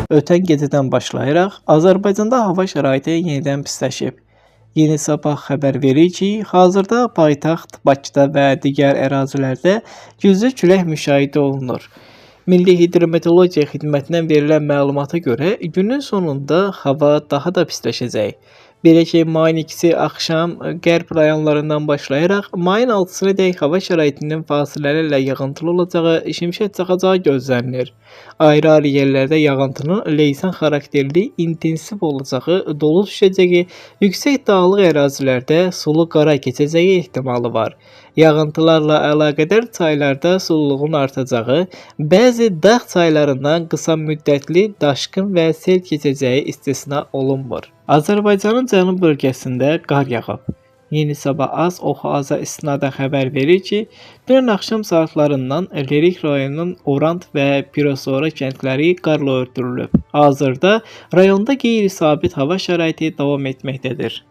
Ötən gecədən başlayaraq Azərbaycanda hava şəraiti yenidən pisləşib. Yeni Sabah xəbər verir ki, hazırda paytaxt Bakıda və digər ərazilərdə güclü külək müşahidə olunur. Milli Hidrometeorologiya Xidmətindən verilən məlumata görə günün sonunda hava daha da pisləşəcək. Belə ki, mayın 2-si axşam qərb rayonlarından başlayaraq mayın 6-sınadək hava şəraitinin fasilələrlə ilə yağıntılı olacağı, şimşək çaxacağı gözlənilir. Ayrı-ayrı yerlərdə yağıntının leysan xarakterli intensiv olacağı, dolu düşəcəyi, yüksək dağlıq ərazilərdə sulu qara keçəcəyi ehtimalı var. Yağıntılarla əlaqədar çaylarda sululuğun artacağı, bəzi dağ çaylarından qısa müddətli daşqın və sel keçəcəyi istisna olunmur. Azərbaycanın cənub bölgəsində qar yağıb. Yeni Sabah az Oxaza istinadən xəbər verir ki, dünən axşam saatlarından Lerik rayonunun Orant və Pirosora kəndləri qarla örtülüb. Hazırda rayonda qeyri-sabit hava şəraiti davam etməkdədir.